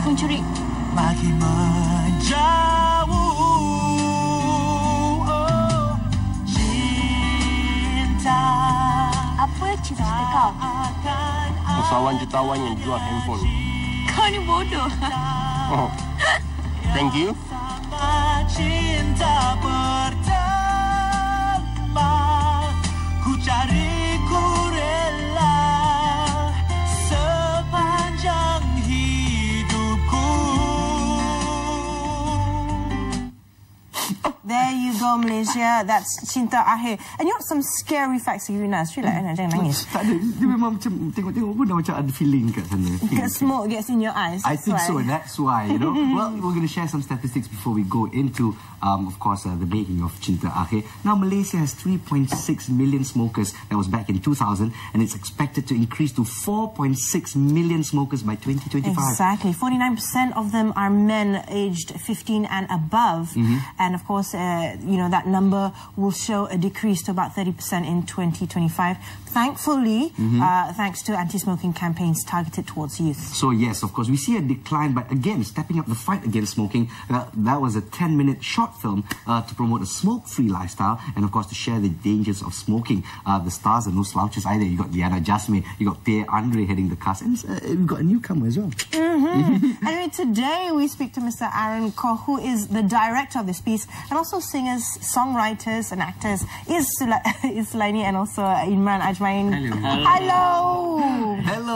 mencuri. Makin menjauh, oh, cinta. Apa cita-cita kau? Usahawan jutawan yang jual handphone. Kau ni bodoh. Oh, thank you. Cinta pertama, ku cari, ku rela sepanjang hidupku. There you go, Malaysia. That's CINTA AKHIR. And you have some scary facts to give us. Jangan nangis. Tak ada. Dia memang macam tengok-tengok pun dah macam ada feeling kat sana. Because smoke gets in your eyes. I think so. That's why, you know. Well, we're going to share some statistics before we go into, of course, the making of CINTA AKHIR. Now, Malaysia has 3.6 million smokers. That was back in 2000, and it's expected to increase to 4.6 million smokers by 2025. Exactly. 49% of them are men aged 15 and above, and of course, you know, that number will show a decrease to about 30% in 2025. Thankfully, thanks to anti-smoking campaigns targeted towards youth. So yes, of course, we see a decline, but again, stepping up the fight against smoking. That was a 10-minute short film to promote a smoke-free lifestyle, and of course to share the dangers of smoking. The stars are no slouches either. You got Liyana Jasmay, you got Pierre heading the cast, and we've got a newcomer as well. Anyway, today we speak to Mr. Aaron Koh, who is the director of this piece, and also singers, songwriters, and actors. Islaini and also Imran Ajmain.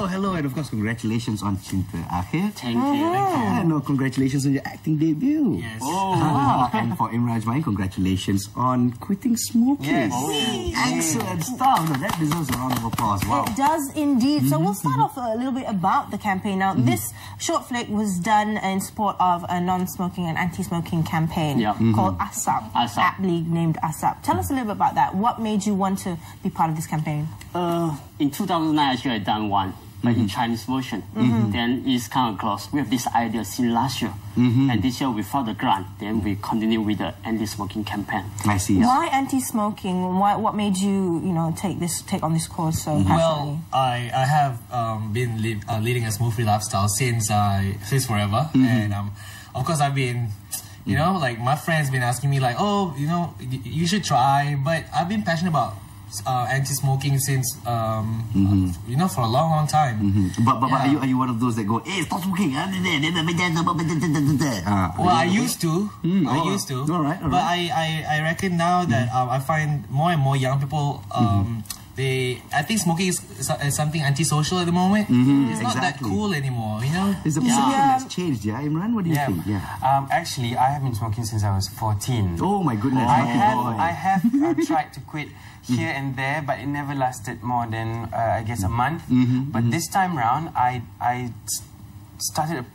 Hello, and of course, congratulations on CINTA AKHIR. Thank you. And congratulations on your acting debut. Yes. And for Imran Ajmain, congratulations on quitting smoking. Yes. Excellent stuff. No, that deserves a round of applause. Wow. It does indeed. So we'll start off a little bit about the campaign. Now, this short flick was done in support of a non-smoking and anti-smoking campaign called ASAP, aptly named ASAP. Tell us a little bit about that. What made you want to be part of this campaign? In 2009, actually, I done one, but in Chinese version. Then it's come across. We have this idea since last year, and this year we found the grant. Then we continue with the anti-smoking campaign. I see. Why anti-smoking? What made you, take on this cause so passionately? Well, I have been leading a smoke-free lifestyle since forever, and of course I've been. You know, like my friends been asking me like, oh, you should try. But I've been passionate about anti-smoking since, for a long time. But are you one of those that go, hey, stop smoking? Well, I used to. I used to. All right. But I reckon now that I find more and more young people, I think smoking is something antisocial at the moment. It's not that cool anymore, There's a perception that's changed, yeah? Imran, what do you think? Yeah. Actually, I have been smoking since I was 14. Oh my goodness. I have tried to quit here and there, but it never lasted more than, I guess, a month. But this time round, I started a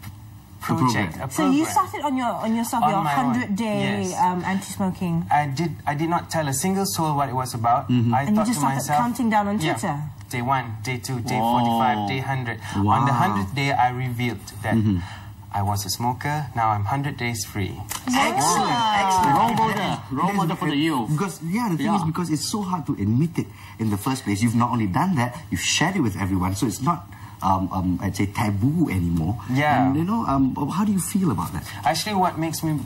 project. So you started on yourself, your 100-day anti-smoking. I did not tell a single soul what it was about. And you just started counting down on Twitter. Day 1, day 2, day 45, day 100. Wow. On the 100th day, I revealed that I was a smoker. Now I'm 100 days free. Excellent. Role model for the youth. Because the thing is, because it's so hard to admit it in the first place. You've not only done that, you've shared it with everyone. So it's not I'd say taboo anymore. Yeah. And, how do you feel about that? Actually, what makes me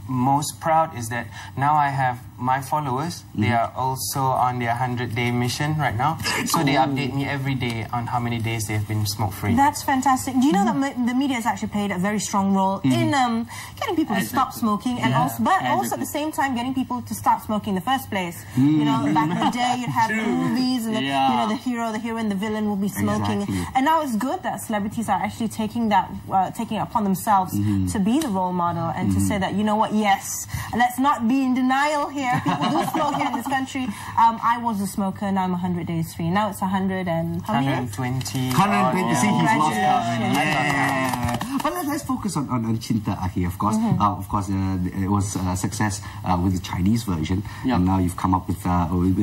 most proud is that now I have my followers. They are also on their 100-day mission right now. So they update me every day on how many days they've been smoke-free. That's fantastic. Do you know that the media has actually played a very strong role in getting people to stop smoking, and also at the same time getting people to start smoking in the first place? Back in the day, you'd have movies, and the hero, the heroine, the villain will be smoking, and now it's good that celebrities are actually taking it upon themselves to be the role model and to say that, you know what, yes, let's not be in denial here. People do smoke here in this country. I was a smoker, now I'm 100 days free. Now it's 100 and how many? 120. 120. See, he's lost count. Yeah. But let's focus on CINTA AKHIR, of course. Of course, it was a success with the Chinese version, and now you've come up with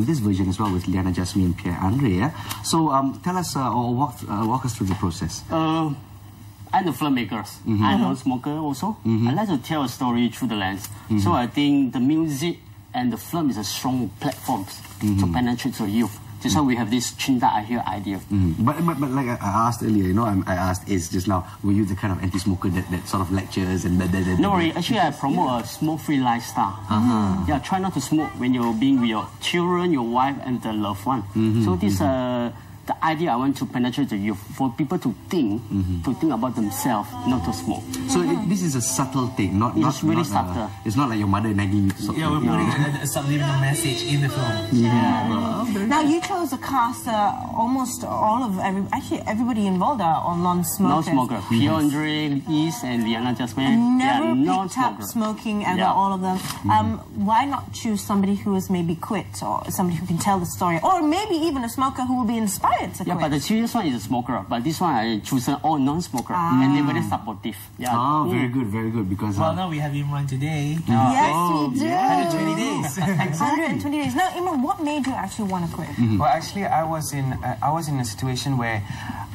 this version as well with Liyana Jasmay and Pierre. Yeah? So tell us or walk us through the process. I'm the filmmakers. I'm a smoker also. I like to tell a story through the lens. So I think the music and the film is a strong platform to penetrate to youth. That's why we have this CINTA AKHIR idea. But like I asked earlier, you know, I asked is just now, were you the kind of anti-smoker that sort of lectures and that No worry, actually I promote a smoke-free lifestyle. Yeah, try not to smoke when you're being with your children, your wife, and the loved one. So this the idea I want to penetrate the youth, for people to think about themselves, not to smoke. So this is a subtle thing, not really subtle. It's not like your mother nagging you to stop. Yeah, we're putting a subliminal message in the film. Now you chose a cast, almost all of everybody involved are all non-smokers. Non-smoker. Pierre, East, and Liyana Jasmay. Never picked up smoking ever, all of them. Why not choose somebody who has maybe quit, or somebody who can tell the story, or maybe even a smoker who will be inspired to quit? But the serious one is a smoker. But this one I chosen all non-smoker, and they're very supportive. Oh, very good. Because well, now we have Imran today. Yes, we do. 120 days. 120 days. Now, Imran, what made you actually want to quit? Well, actually, I was in a situation where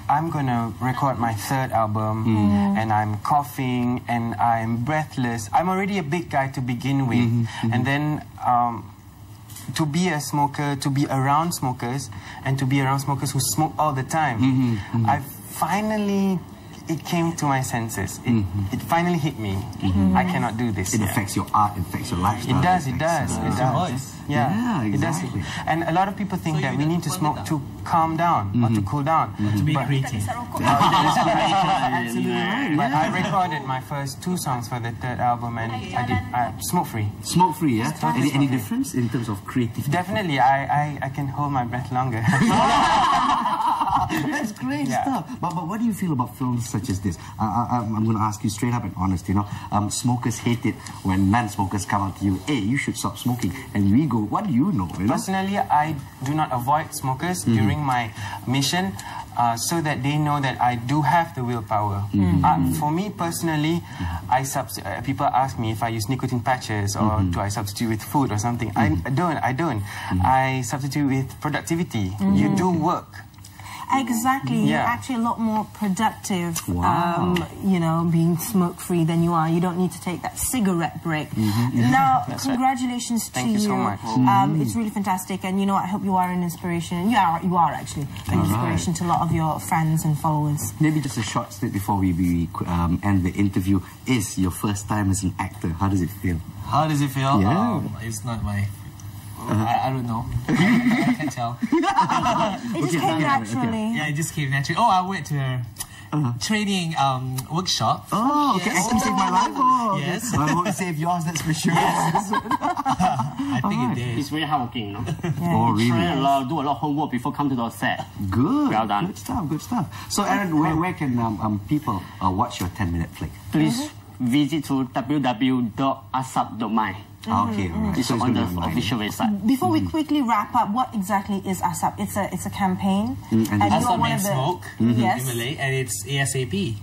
I'm gonna record my third album, and I'm coughing and I'm breathless. I'm already a big guy to begin with, and then to be a smoker, to be around smokers, and to be around smokers who smoke all the time, it came to my senses. It finally hit me. I cannot do this. It affects your art, it affects your lifestyle. It does. Yeah, exactly. It does. And a lot of people think that we need to smoke to calm down or to cool down. To be creative. But I recorded my first 2 songs for the third album, and I did smoke-free. Smoke-free, yeah? Any difference in terms of creativity? Definitely, I can hold my breath longer. That's great stuff. But what do you feel about films such as this? I'm going to ask you straight up and honest, you know. Smokers hate it when non-smokers come out to you, hey, you should stop smoking. And we go, what do you know? You know? Personally, I do not avoid smokers during my mission, so that they know that I do have the willpower. For me personally, people ask me if I use nicotine patches or do I substitute with food or something. I don't. I substitute with productivity. You do work. Exactly, you're actually a lot more productive, you know, being smoke-free than you are. You don't need to take that cigarette break. Now, congratulations to you. Thank you so much. It's really fantastic, and you know, I hope you are an inspiration. You are actually an inspiration to a lot of your fans and followers. Maybe just a short snip before we end the interview. Is your first time as an actor? How does it feel? How does it feel? Yeah. It's not my... I don't know. I can't tell. It just came naturally. Yeah, it just came naturally. Oh, I went to a training workshop. Oh, okay. Acting saved my life. Oh, yes. I won't save yours, that's for sure. I think it did. It's very hardworking, you know. Oh, really? Train a lot, do a lot of homework before come to the set. Good. Well done. Good stuff. So, Aaron, where can people watch your 10-minute flick? Please visit to www.asap.my. Okay, all right. It's on the official website. Before we quickly wrap up, what exactly is ASAP? It's a campaign. And ASAP means smoke yes. in Malay, and it's ASAP.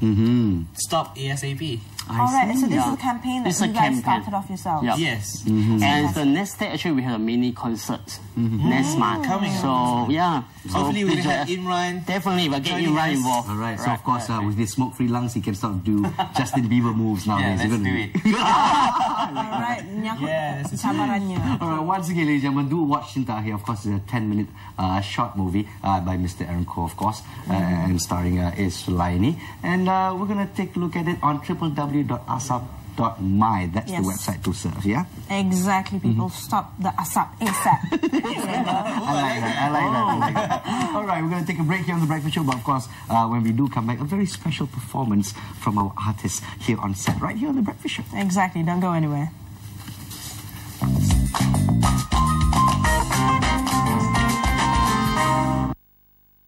Stop ASAP. All right, so this is a campaign that you guys started off yourselves. Yep. Yes. And the next day, actually, we have a mini concert next month. So, yeah. So hopefully, we're going to have Imran. Definitely, we'll get Imran involved. All right, so of course, with his smoke-free lungs, he can start to do Justin Bieber moves nowadays. Yeah, let's do it. All right, Yes. sabarannya. All right, once again, ladies and gentlemen, do watch CINTA AKHIR. Of course, it's a 10-minute short movie by Mr. Aaron Ko, of course, and starring Sulaini. And we're going to take a look at it on www.asap.my. That's the website to surf, yeah? Exactly, people. Stop the ASAP ASAP. I like that. All right, we're going to take a break here on The Breakfast Show. But of course, when we do come back, a very special performance from our artists here on set, right here on The Breakfast Show. Exactly, don't go anywhere.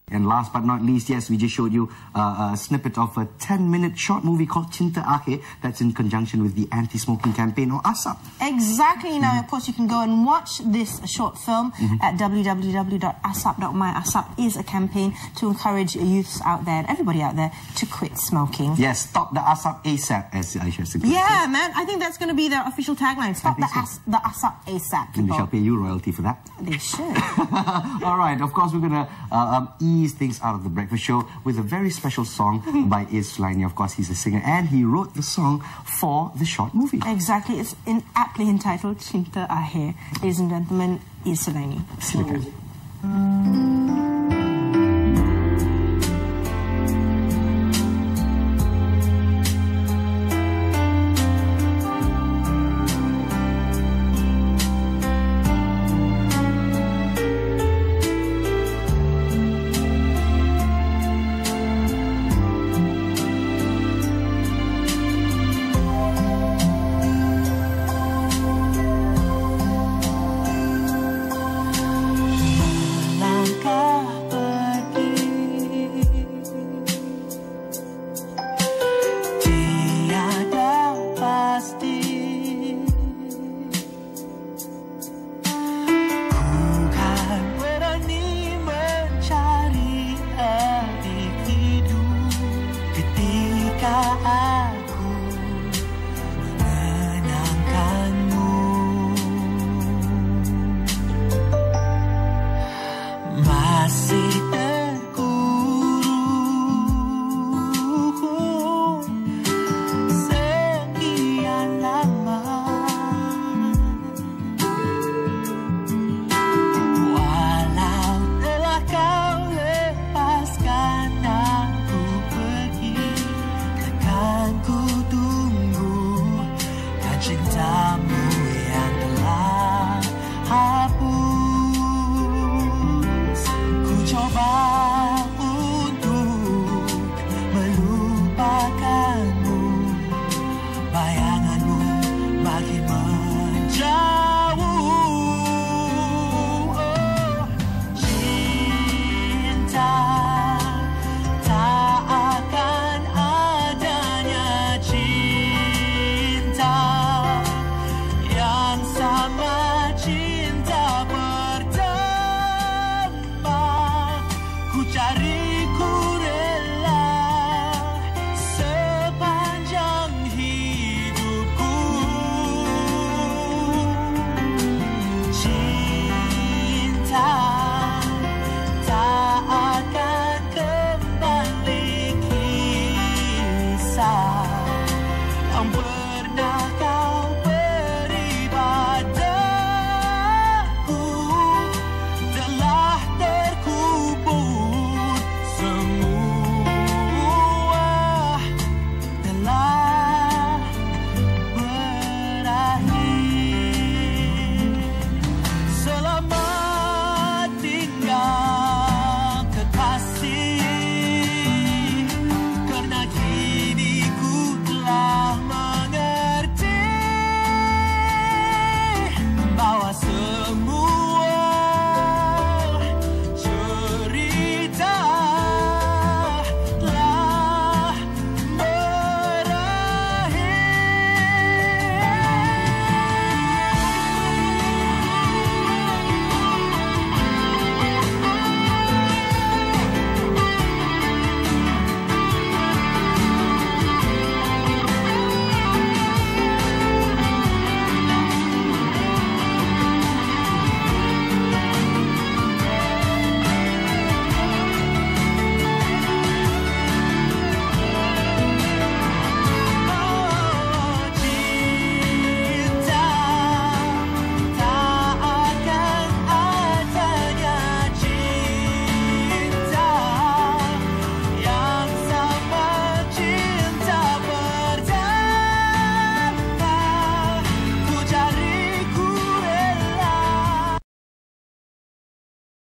And last but not least, yes, we just showed you a snippet of a 10-minute short movie called CINTA AKHIR that's in conjunction with the anti-smoking campaign, or ASAP. Exactly. Now, of course, you can go and watch this short film at www.asap.my. ASAP is a campaign to encourage youths out there and everybody out there to quit smoking. Yes, stop the ASAP ASAP, as Aisha said. Yeah, man. I think that's going to be their official tagline. Stop the ASAP ASAP. And they shall pay you royalty for that. They should. All right, of course, we're going to ease things out of The Breakfast Show with a very special song by Sulaini. Of course, he's a singer, and he wrote the song for the short movie. Exactly. It's aptly entitled CINTA AKHIR. Ladies and gentlemen, Sulaini. Silakan. Bye.